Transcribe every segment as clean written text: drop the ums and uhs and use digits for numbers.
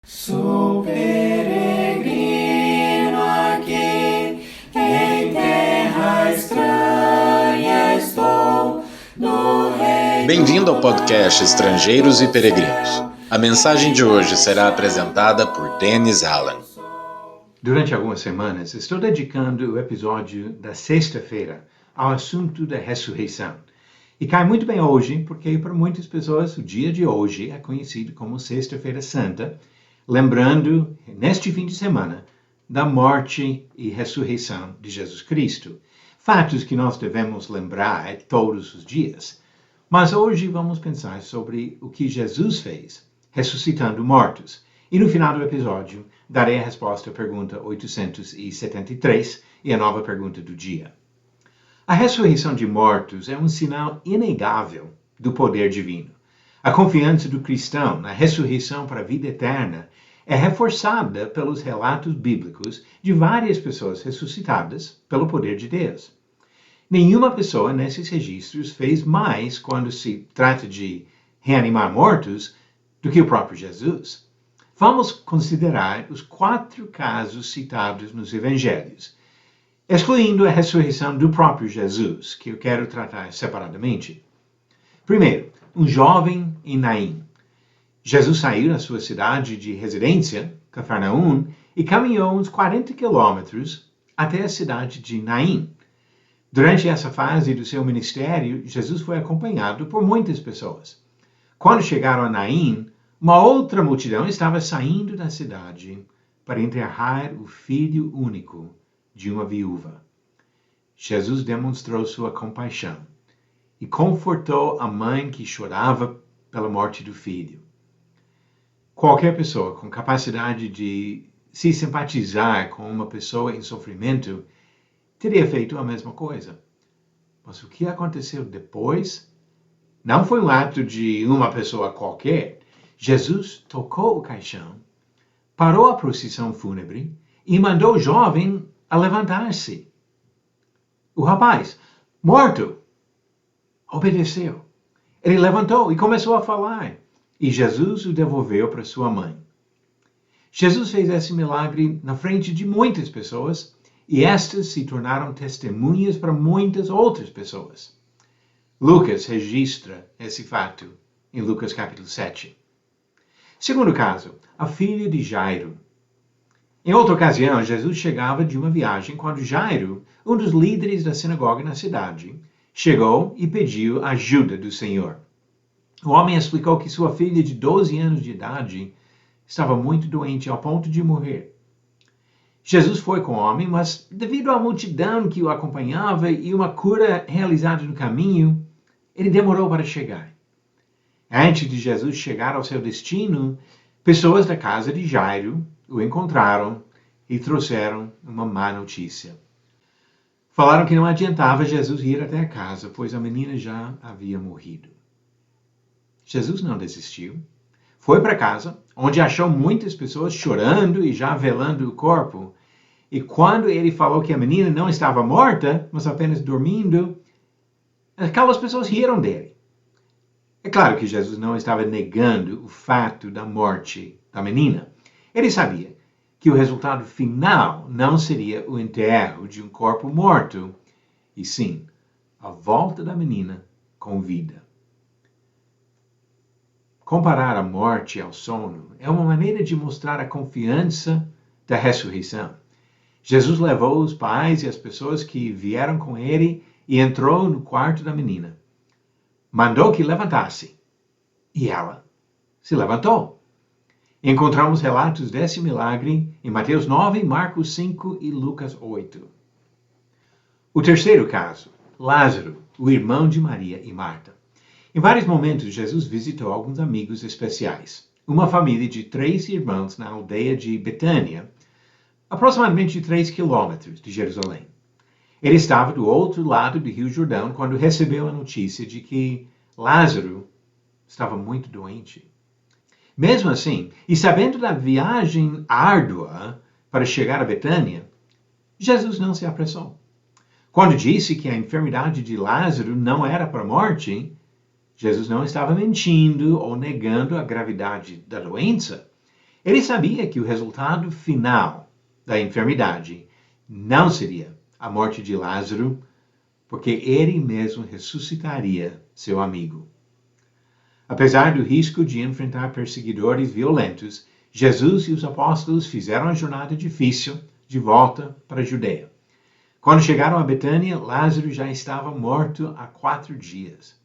Sou peregrino aqui, em terra estranha estou, no reino. Bem-vindo ao podcast Estrangeiros e Peregrinos. A mensagem de hoje será apresentada por Dennis Allen. Durante algumas semanas, estou dedicando o episódio da sexta-feira ao assunto da ressurreição. E cai muito bem hoje, porque para muitas pessoas o dia de hoje é conhecido como Sexta-feira Santa, lembrando, neste fim de semana, da morte e ressurreição de Jesus Cristo. Fatos que nós devemos lembrar todos os dias. Mas hoje vamos pensar sobre o que Jesus fez, ressuscitando mortos. E no final do episódio, darei a resposta à pergunta 873 e a nova pergunta do dia. A ressurreição de mortos é um sinal inegável do poder divino. A confiança do cristão na ressurreição para a vida eterna é reforçada pelos relatos bíblicos de várias pessoas ressuscitadas pelo poder de Deus. Nenhuma pessoa nesses registros fez mais quando se trata de reanimar mortos do que o próprio Jesus. Vamos considerar os 4 casos citados nos evangelhos, excluindo a ressurreição do próprio Jesus, que eu quero tratar separadamente. Primeiro, um jovem em Naim. Jesus saiu da sua cidade de residência, Cafarnaum, e caminhou uns 40 quilômetros até a cidade de Naim. Durante essa fase do seu ministério, Jesus foi acompanhado por muitas pessoas. Quando chegaram a Naim, uma outra multidão estava saindo da cidade para enterrar o filho único de uma viúva. Jesus demonstrou sua compaixão e confortou a mãe que chorava pela morte do filho. Qualquer pessoa com capacidade de se simpatizar com uma pessoa em sofrimento teria feito a mesma coisa. Mas o que aconteceu depois não foi um ato de uma pessoa qualquer. Jesus tocou o caixão, parou a procissão fúnebre e mandou o jovem a levantar-se. O rapaz, morto, obedeceu. Ele levantou e começou a falar, e Jesus o devolveu para sua mãe. Jesus fez esse milagre na frente de muitas pessoas, e estas se tornaram testemunhas para muitas outras pessoas. Lucas registra esse fato em Lucas capítulo 7. Segundo caso, a filha de Jairo. Em outra ocasião, Jesus chegava de uma viagem quando Jairo, um dos líderes da sinagoga na cidade, chegou e pediu ajuda do Senhor. O homem explicou que sua filha de 12 anos de idade estava muito doente ao ponto de morrer. Jesus foi com o homem, mas devido à multidão que o acompanhava e uma cura realizada no caminho, ele demorou para chegar. Antes de Jesus chegar ao seu destino, pessoas da casa de Jairo o encontraram e trouxeram uma má notícia. Falaram que não adiantava Jesus ir até a casa, pois a menina já havia morrido. Jesus não desistiu. Foi para casa, onde achou muitas pessoas chorando e já velando o corpo. E quando ele falou que a menina não estava morta, mas apenas dormindo, aquelas pessoas riram dele. É claro que Jesus não estava negando o fato da morte da menina. Ele sabia que o resultado final não seria o enterro de um corpo morto, e sim, a volta da menina com vida. Comparar a morte ao sono é uma maneira de mostrar a confiança da ressurreição. Jesus levou os pais e as pessoas que vieram com ele e entrou no quarto da menina. Mandou que levantasse, e ela se levantou. Encontramos relatos desse milagre em Mateus 9, Marcos 5 e Lucas 8. O terceiro caso, Lázaro, o irmão de Maria e Marta. Em vários momentos, Jesus visitou alguns amigos especiais. Uma família de 3 irmãos na aldeia de Betânia, aproximadamente 3 quilômetros de Jerusalém. Ele estava do outro lado do Rio Jordão quando recebeu a notícia de que Lázaro estava muito doente. Mesmo assim, e sabendo da viagem árdua para chegar a Betânia, Jesus não se apressou. Quando disse que a enfermidade de Lázaro não era para a morte, Jesus não estava mentindo ou negando a gravidade da doença. Ele sabia que o resultado final da enfermidade não seria a morte de Lázaro, porque ele mesmo ressuscitaria seu amigo. Apesar do risco de enfrentar perseguidores violentos, Jesus e os apóstolos fizeram a jornada difícil de volta para a Judeia. Quando chegaram a Betânia, Lázaro já estava morto há 4 dias.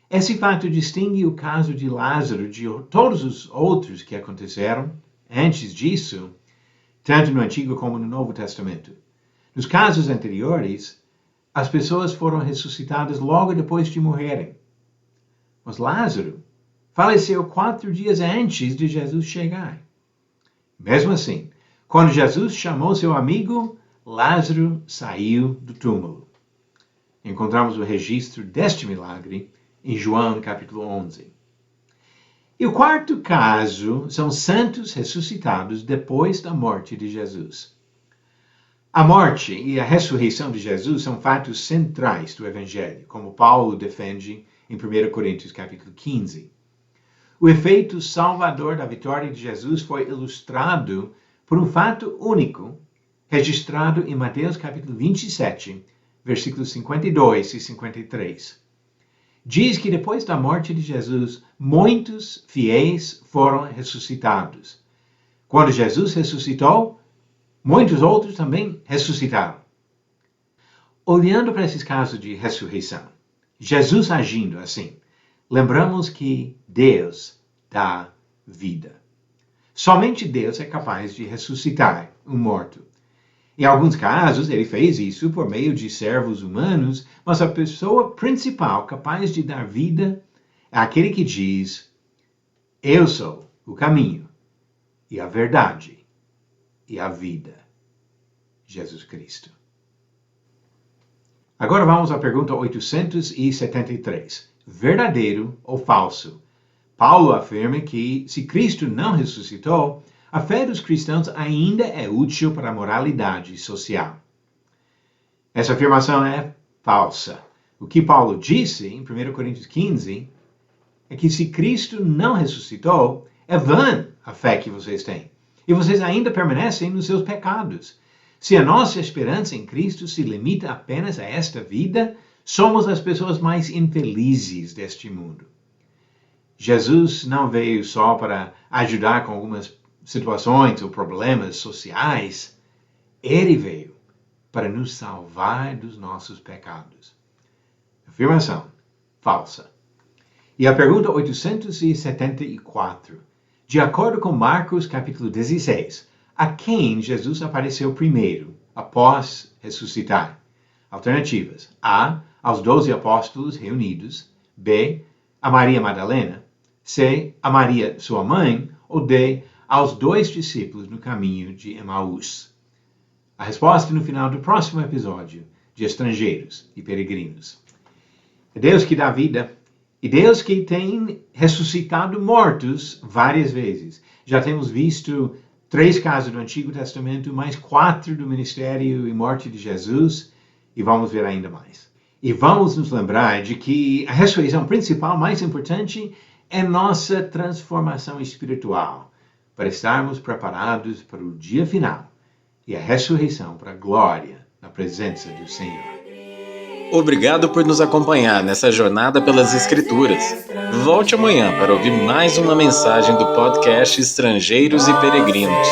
Esse fato distingue o caso de Lázaro de todos os outros que aconteceram antes disso, tanto no Antigo como no Novo Testamento. Nos casos anteriores, as pessoas foram ressuscitadas logo depois de morrerem. Mas Lázaro faleceu 4 dias antes de Jesus chegar. Mesmo assim, quando Jesus chamou seu amigo, Lázaro saiu do túmulo. Encontramos o registro deste milagre em João capítulo 11. E o quarto caso são santos ressuscitados depois da morte de Jesus. A morte e a ressurreição de Jesus são fatos centrais do Evangelho, como Paulo defende em 1 Coríntios capítulo 15. O efeito salvador da vitória de Jesus foi ilustrado por um fato único, registrado em Mateus capítulo 27, versículos 52 e 53. Diz que depois da morte de Jesus, muitos fiéis foram ressuscitados. Quando Jesus ressuscitou, muitos outros também ressuscitaram. Olhando para esses casos de ressurreição, Jesus agindo assim, lembramos que Deus dá vida. Somente Deus é capaz de ressuscitar um morto. Em alguns casos, ele fez isso por meio de servos humanos, mas a pessoa principal capaz de dar vida é aquele que diz: eu sou o caminho e a verdade e a vida. Jesus Cristo. Agora vamos à pergunta 873. Verdadeiro ou falso? Paulo afirma que, se Cristo não ressuscitou, a fé dos cristãos ainda é útil para a moralidade social. Essa afirmação é falsa. O que Paulo disse em 1 Coríntios 15 é que se Cristo não ressuscitou, é vã a fé que vocês têm. E vocês ainda permanecem nos seus pecados. Se a nossa esperança em Cristo se limita apenas a esta vida, somos as pessoas mais infelizes deste mundo. Jesus não veio só para ajudar com algumas situações ou problemas sociais. Ele veio para nos salvar dos nossos pecados. Afirmação falsa. E a pergunta 874. De acordo com Marcos capítulo 16, a quem Jesus apareceu primeiro, após ressuscitar? Alternativas. A. Aos 12 apóstolos reunidos. B. A Maria Madalena. C. A Maria, sua mãe. Ou D. Aos 2 discípulos no caminho de Emaús. A resposta no final do próximo episódio de Estrangeiros e Peregrinos. É Deus que dá vida e Deus que tem ressuscitado mortos várias vezes. Já temos visto 3 casos do Antigo Testamento, mais 4 do ministério e morte de Jesus, e vamos ver ainda mais. E vamos nos lembrar de que a ressurreição principal, mais importante, é nossa transformação espiritual, para estarmos preparados para o dia final e a ressurreição para a glória na presença do Senhor. Obrigado por nos acompanhar nessa jornada pelas Escrituras. Volte amanhã para ouvir mais uma mensagem do podcast Estrangeiros e Peregrinos.